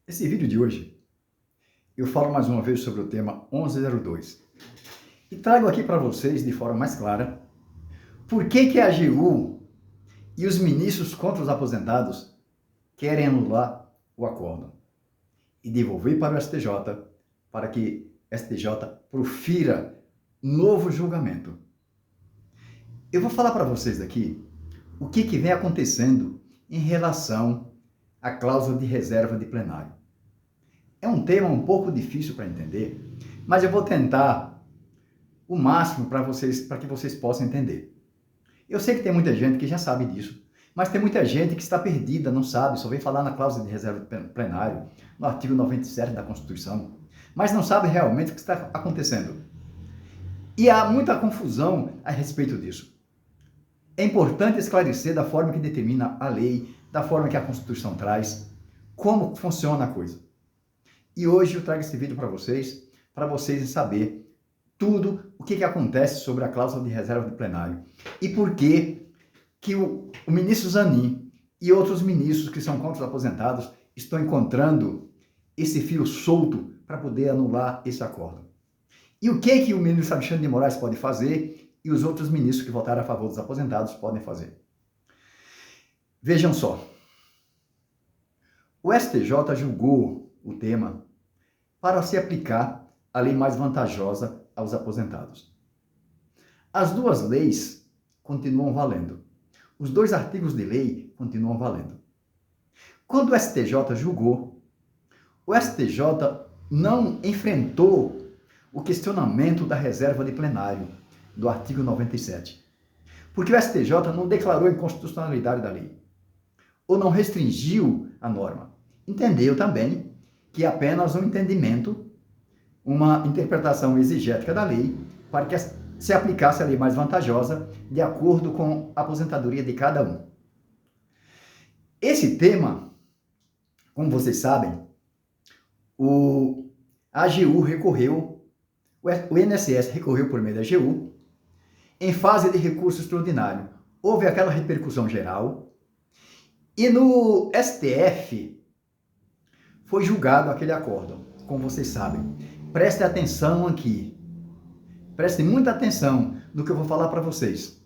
Nesse vídeo de hoje, eu falo mais uma vez sobre o tema 1102 e trago aqui para vocês, de forma mais clara, por que a AGU e os ministros contra os aposentados querem anular o acórdão e devolver para o STJ, para que o STJ profira novo julgamento. Eu vou falar para vocês aqui o que vem acontecendo em relação à cláusula de reserva de plenário. É um tema um pouco difícil para entender, mas eu vou tentar o máximo para que vocês possam entender. Eu sei que tem muita gente que já sabe disso, mas tem muita gente que está perdida, não sabe, só vem falar na cláusula de reserva de plenário, no artigo 97 da Constituição, mas não sabe realmente o que está acontecendo. E há muita confusão a respeito disso. É importante esclarecer da forma que determina a lei, da forma que a Constituição traz, como funciona a coisa. E hoje eu trago esse vídeo para vocês saber tudo o que acontece sobre a cláusula de reserva de plenário e por que o ministro Zanin e outros ministros que são contra os aposentados estão encontrando esse fio solto para poder anular esse acordo. E o que o ministro Alexandre de Moraes pode fazer e os outros ministros que votaram a favor dos aposentados podem fazer. Vejam só. O STJ julgou o tema para se aplicar a lei mais vantajosa aos aposentados. As duas leis continuam valendo. Os dois artigos de lei continuam valendo. Quando o STJ julgou, o STJ não enfrentou o questionamento da reserva de plenário do artigo 97, porque o STJ não declarou a inconstitucionalidade da lei, ou não restringiu a norma. Entendeu também que é apenas um entendimento, uma interpretação exegética da lei, para que se aplicasse a lei mais vantajosa de acordo com a aposentadoria de cada um. Esse tema, como vocês sabem, a AGU recorreu, o INSS recorreu por meio da AGU, em fase de recurso extraordinário. Houve aquela repercussão geral, e no STF foi julgado aquele acórdão, como vocês sabem. Prestem atenção aqui. Prestem muita atenção no que eu vou falar para vocês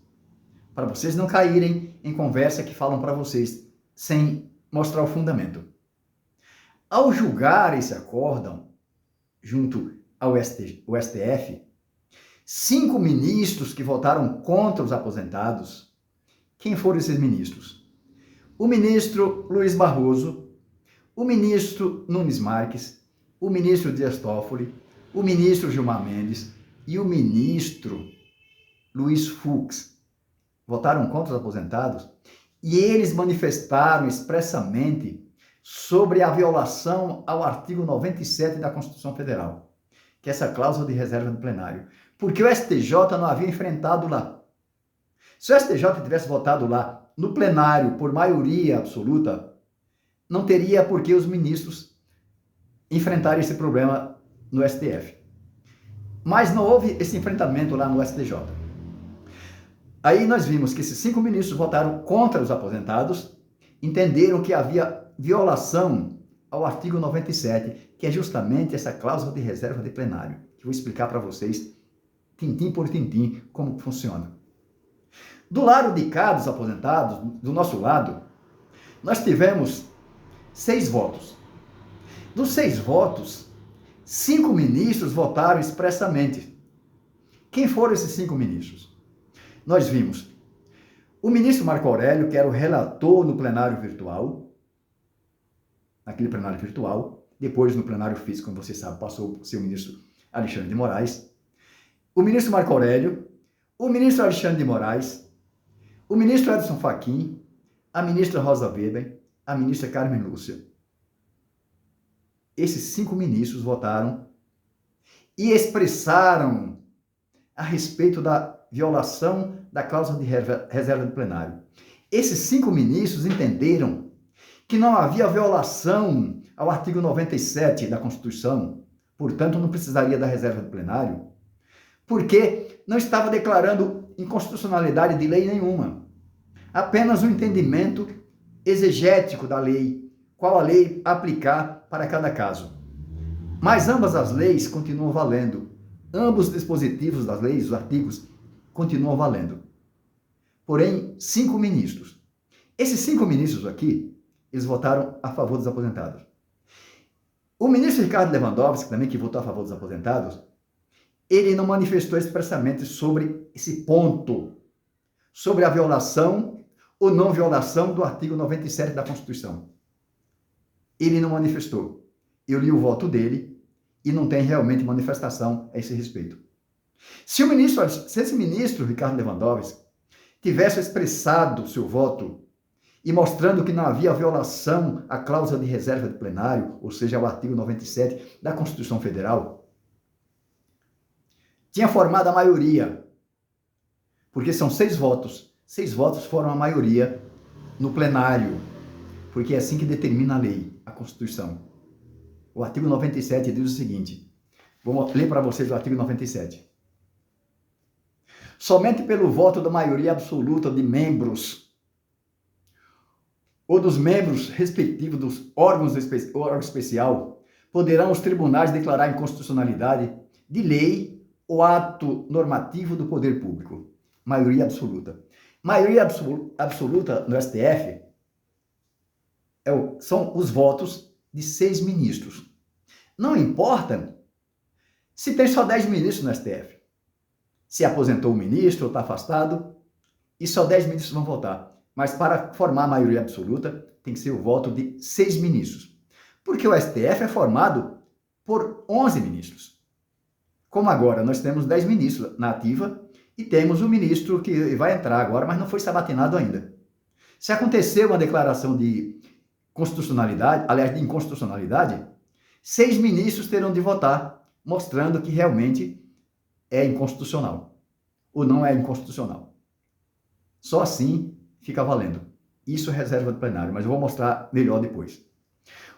não caírem em conversa que falam para vocês sem mostrar o fundamento. Ao julgar esse acórdão, junto ao STF, 5 ministros que votaram contra os aposentados, quem foram esses ministros? O ministro Luiz Barroso, o ministro Nunes Marques, o ministro Dias Toffoli, o ministro Gilmar Mendes e o ministro Luiz Fux votaram contra os aposentados e eles manifestaram expressamente sobre a violação ao artigo 97 da Constituição Federal, que é essa cláusula de reserva do plenário, porque o STJ não havia enfrentado lá. Se o STJ tivesse votado lá no plenário por maioria absoluta, não teria por que os ministros enfrentarem esse problema no STF. Mas não houve esse enfrentamento lá no STJ. Aí nós vimos que esses 5 ministros votaram contra os aposentados, entenderam que havia violação ao artigo 97, que é justamente essa cláusula de reserva de plenário, que eu vou explicar para vocês, tintim por tintim, como funciona. Do lado de cá dos aposentados, do nosso lado, nós tivemos 6 votos. Dos 6 votos, 5 ministros votaram expressamente. Quem foram esses 5 ministros? Nós vimos o ministro Marco Aurélio, que era o relator no plenário virtual, naquele plenário virtual, depois no plenário físico, como vocês sabem, passou a ser o ministro Alexandre de Moraes, o ministro Marco Aurélio, o ministro Alexandre de Moraes, o ministro Edson Fachin, a ministra Rosa Weber, a ministra Carmen Lúcia. Esses 5 ministros votaram e expressaram a respeito da violação da cláusula de reserva do plenário. Esses 5 ministros entenderam que não havia violação ao artigo 97 da Constituição, portanto não precisaria da reserva do plenário, porque não estava declarando inconstitucionalidade de lei nenhuma, apenas um entendimento exegético da lei, qual a lei aplicar para cada caso. Mas ambas as leis continuam valendo. Ambos os dispositivos das leis, os artigos, continuam valendo. Porém, 5 ministros. Esses 5 ministros aqui, eles votaram a favor dos aposentados. O ministro Ricardo Lewandowski, também que votou a favor dos aposentados, ele não manifestou expressamente sobre esse ponto, sobre a violação ou não violação do artigo 97 da Constituição. Ele não manifestou. Eu li o voto dele e não tem realmente manifestação a esse respeito. Se esse ministro, Ricardo Lewandowski, tivesse expressado seu voto e mostrando que não havia violação à cláusula de reserva de plenário, ou seja, ao artigo 97 da Constituição Federal, tinha formado a maioria, porque são 6 votos. 6 votos foram a maioria no plenário, porque é assim que determina a lei, a Constituição. O artigo 97 diz o seguinte, vou ler para vocês o artigo 97. Somente pelo voto da maioria absoluta de membros ou dos membros respectivos dos órgãos especial poderão os tribunais declarar inconstitucionalidade de lei ou ato normativo do poder público. Maioria absoluta. Maioria absoluta no STF são os votos de 6 ministros. Não importa se tem só 10 ministros no STF. Se aposentou o ministro ou está afastado, e só 10 ministros vão votar. Mas para formar a maioria absoluta, tem que ser o voto de 6 ministros. Porque o STF é formado por 11 ministros. Como agora nós temos 10 ministros na ativa, e temos um ministro que vai entrar agora, mas não foi sabatinado ainda. Se acontecer uma declaração de constitucionalidade, aliás, de inconstitucionalidade, 6 ministros terão de votar, mostrando que realmente é inconstitucional, ou não é inconstitucional. Só assim fica valendo. Isso é reserva de plenário, mas eu vou mostrar melhor depois.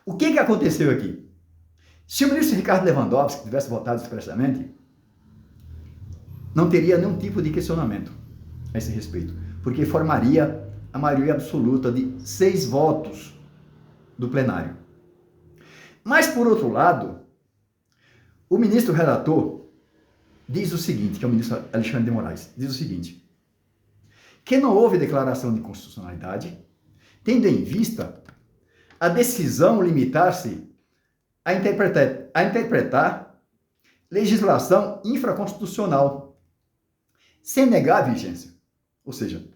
O que aconteceu aqui? Se o ministro Ricardo Lewandowski tivesse votado expressamente, não teria nenhum tipo de questionamento a esse respeito, porque formaria a maioria absoluta de 6 votos do plenário. Mas, por outro lado, o ministro relator diz o seguinte, que é o ministro Alexandre de Moraes, diz o seguinte, que não houve declaração de constitucionalidade, tendo em vista a decisão limitar-se a interpretar legislação infraconstitucional, sem negar a vigência. Ou seja,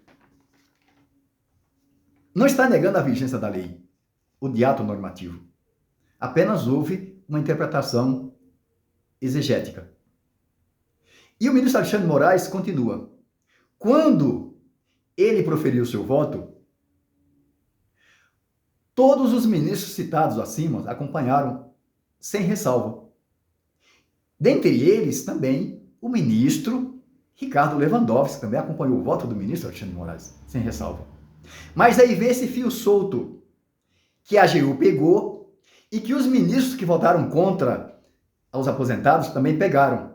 não está negando a vigência da lei, o de ato normativo. Apenas houve uma interpretação exegética. E o ministro Alexandre de Moraes continua. Quando ele proferiu seu voto, todos os ministros citados acima acompanharam sem ressalva. Dentre eles, também, o ministro Ricardo Lewandowski também acompanhou o voto do ministro Alexandre de Moraes, sem ressalva. Mas aí vê esse fio solto que a AGU pegou e que os ministros que votaram contra os aposentados também pegaram.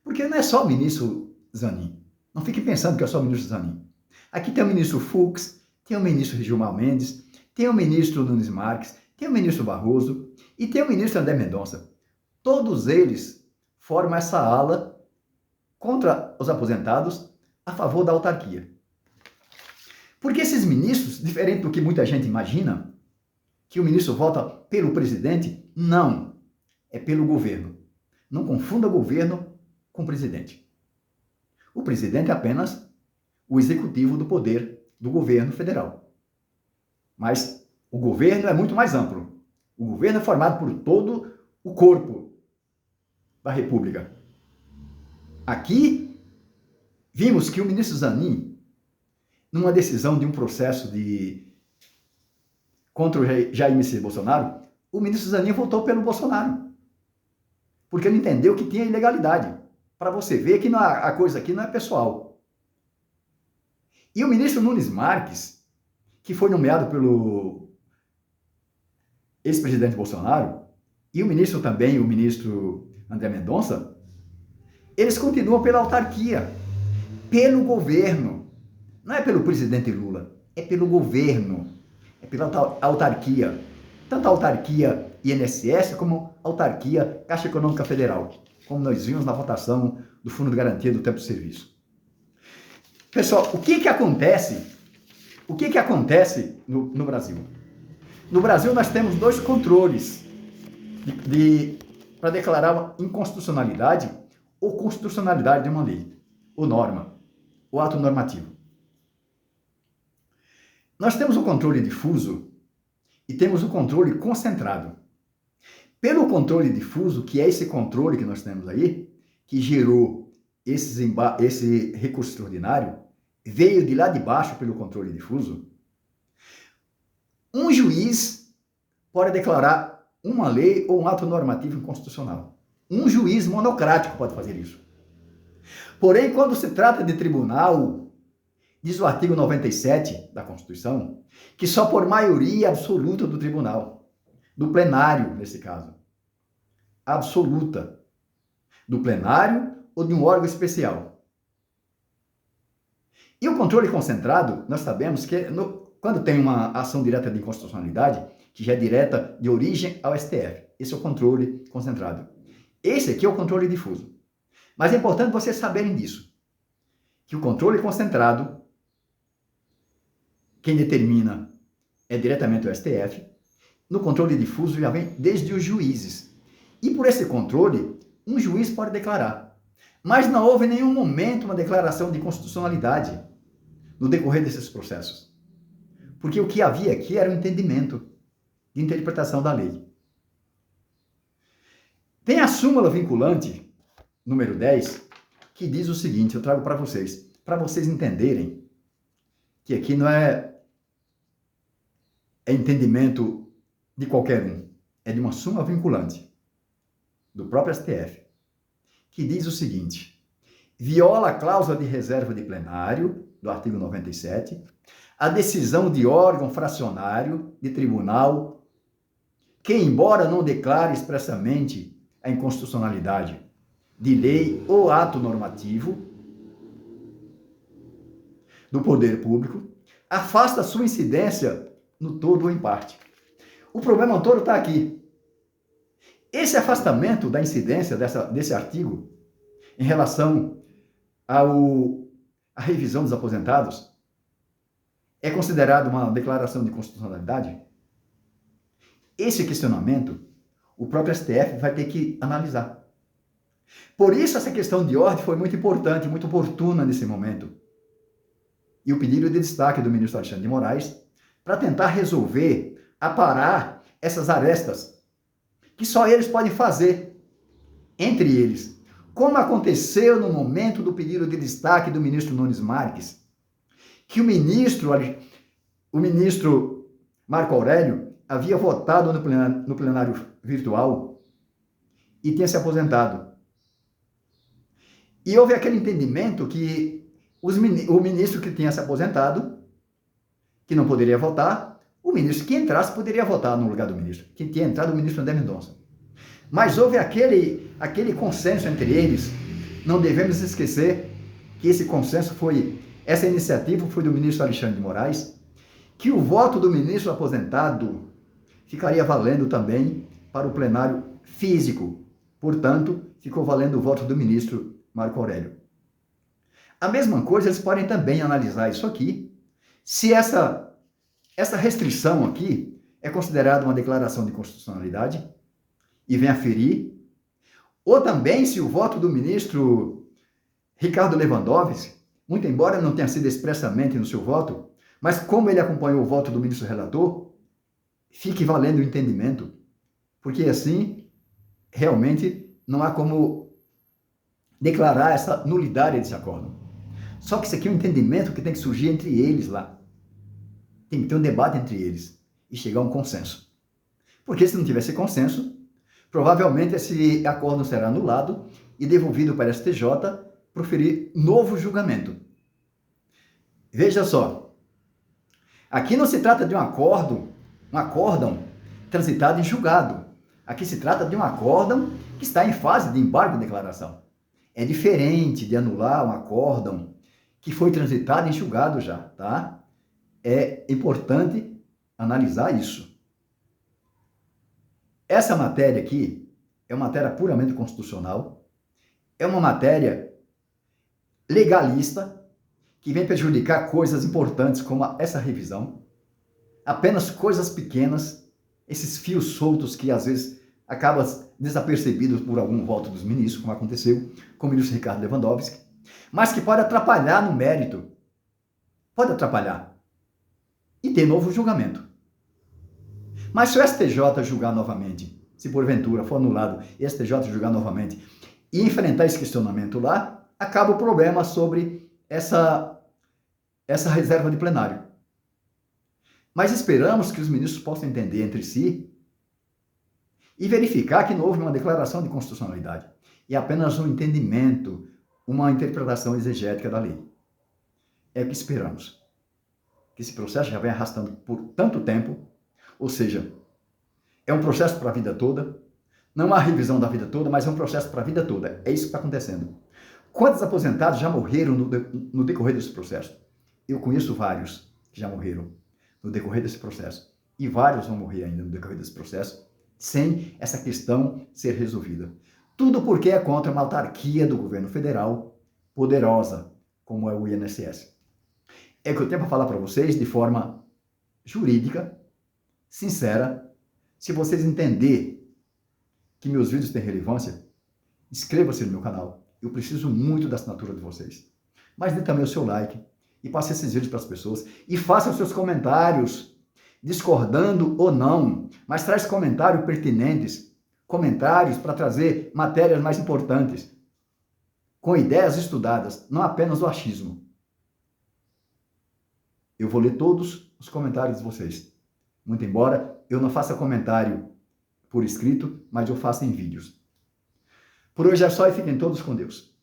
Porque não é só o ministro Zanin. Não fique pensando que é só o ministro Zanin. Aqui tem o ministro Fux, tem o ministro Gilmar Mendes, tem o ministro Nunes Marques, tem o ministro Barroso e tem o ministro André Mendonça. Todos eles formam essa ala contra os aposentados a favor da autarquia. Porque esses ministros, diferente do que muita gente imagina, que o ministro vota pelo presidente, não, é pelo governo. Não confunda governo com presidente. O presidente é apenas o executivo do poder do governo federal. Mas o governo é muito mais amplo. O governo é formado por todo o corpo da República. Aqui, vimos que o ministro Zanin, numa decisão de um processo contra o Jair Messias Bolsonaro, o ministro Zanin votou pelo Bolsonaro. Porque ele entendeu que tinha ilegalidade. Para você ver que a coisa aqui não é pessoal. E o ministro Nunes Marques, que foi nomeado pelo ex-presidente Bolsonaro, e o ministro também, o ministro André Mendonça, eles continuam pela autarquia, pelo governo. Não é pelo presidente Lula, é pelo governo, é pela autarquia. tanto a autarquia INSS como a autarquia Caixa Econômica Federal, como nós vimos na votação do Fundo de Garantia do Tempo de Serviço. Pessoal, o que acontece no Brasil? No Brasil nós temos dois controles para declarar inconstitucionalidade ou constitucionalidade de uma lei, ou norma, ou ato normativo. Nós temos o controle difuso e temos o controle concentrado. Pelo controle difuso, que é esse controle que nós temos aí, que gerou esse recurso extraordinário, veio de lá de baixo pelo controle difuso, um juiz pode declarar uma lei ou um ato normativo inconstitucional. Um juiz monocrático pode fazer isso. Porém, quando se trata de tribunal, diz o artigo 97 da Constituição, que só por maioria absoluta do tribunal, do plenário, nesse caso, absoluta, do plenário ou de um órgão especial. E o controle concentrado, nós sabemos que quando tem uma ação direta de inconstitucionalidade, que já é direta de origem ao STF, esse é o controle concentrado. Esse aqui é o controle difuso. Mas é importante vocês saberem disso, que o controle concentrado, quem determina é diretamente o STF, no controle difuso já vem desde os juízes. E por esse controle, um juiz pode declarar. Mas não houve em nenhum momento uma declaração de constitucionalidade no decorrer desses processos. Porque o que havia aqui era um entendimento de interpretação da lei. Tem a súmula vinculante, número 10, que diz o seguinte, eu trago para vocês entenderem que aqui não é entendimento de qualquer um, é de uma súmula vinculante do próprio STF, que diz o seguinte: viola a cláusula de reserva de plenário, do artigo 97, a decisão de órgão fracionário de tribunal que, embora não declare expressamente a inconstitucionalidade de lei ou ato normativo do poder público, afasta sua incidência no todo ou em parte. O problema todo está aqui. Esse afastamento da incidência desse artigo em relação à revisão dos aposentados é considerado uma declaração de constitucionalidade? Esse questionamento o próprio STF vai ter que analisar. Por isso essa questão de ordem foi muito importante, muito oportuna nesse momento. E o pedido de destaque do ministro Alexandre de Moraes para tentar resolver, aparar essas arestas que só eles podem fazer entre eles. Como aconteceu no momento do pedido de destaque do ministro Nunes Marques, que o ministro Marco Aurélio havia votado no plenário virtual e tinha se aposentado. E houve aquele entendimento que o ministro que tinha se aposentado, que não poderia votar, o ministro que entrasse poderia votar no lugar do ministro. Que tinha entrado o ministro André Mendonça. Mas houve aquele consenso entre eles. Não devemos esquecer que essa iniciativa foi do ministro Alexandre de Moraes, que o voto do ministro aposentado ficaria valendo também para o plenário físico. Portanto, ficou valendo o voto do ministro Marco Aurélio. A mesma coisa, eles podem também analisar isso aqui, se essa restrição aqui é considerada uma declaração de constitucionalidade e vem aferir, ou também se o voto do ministro Ricardo Lewandowski, muito embora não tenha sido expressamente no seu voto, mas como ele acompanhou o voto do ministro relator, fique valendo o entendimento, porque assim, realmente, não há como declarar essa nulidade desse acordo. Só que isso aqui é um entendimento que tem que surgir entre eles lá. Tem que ter um debate entre eles e chegar a um consenso. Porque se não tivesse consenso, provavelmente esse acordo será anulado e devolvido para a STJ proferir novo julgamento. Veja só, aqui não se trata de um acórdão transitado em julgado. Aqui se trata de um acórdão que está em fase de embargo de declaração. É diferente de anular um acórdão que foi transitado em julgado já, tá? É importante analisar isso. Essa matéria aqui é uma matéria puramente constitucional, é uma matéria legalista, que vem prejudicar coisas importantes como essa revisão, apenas coisas pequenas, esses fios soltos que às vezes acabam desapercebidos por algum voto dos ministros, como aconteceu com o ministro Ricardo Lewandowski, mas que pode atrapalhar no mérito, pode atrapalhar, e ter novo julgamento. Mas se o STJ julgar novamente, se porventura for anulado o STJ julgar novamente e enfrentar esse questionamento lá, acaba o problema sobre essa reserva de plenário. Mas esperamos que os ministros possam entender entre si e verificar que não houve uma declaração de constitucionalidade, e apenas um entendimento, uma interpretação exegética da lei. É o que esperamos. Que esse processo já vem arrastando por tanto tempo, ou seja, é um processo para a vida toda, não é uma revisão da vida toda, mas é um processo para a vida toda. É isso que está acontecendo. Quantos aposentados já morreram no decorrer desse processo? Eu conheço vários que já morreram no decorrer desse processo. E vários vão morrer ainda no decorrer desse processo, sem essa questão ser resolvida. Tudo porque é contra uma autarquia do governo federal poderosa, como é o INSS. É o que eu tenho para falar para vocês de forma jurídica, sincera. Se vocês entenderem que meus vídeos têm relevância, inscreva-se no meu canal. Eu preciso muito da assinatura de vocês. Mas dê também o seu like e passe esses vídeos para as pessoas. E faça os seus comentários, discordando ou não. Mas traz comentários pertinentes, comentários para trazer matérias mais importantes, com ideias estudadas, não apenas o achismo. Eu vou ler todos os comentários de vocês. Muito embora eu não faça comentário por escrito, mas eu faço em vídeos. Por hoje é só e fiquem todos com Deus.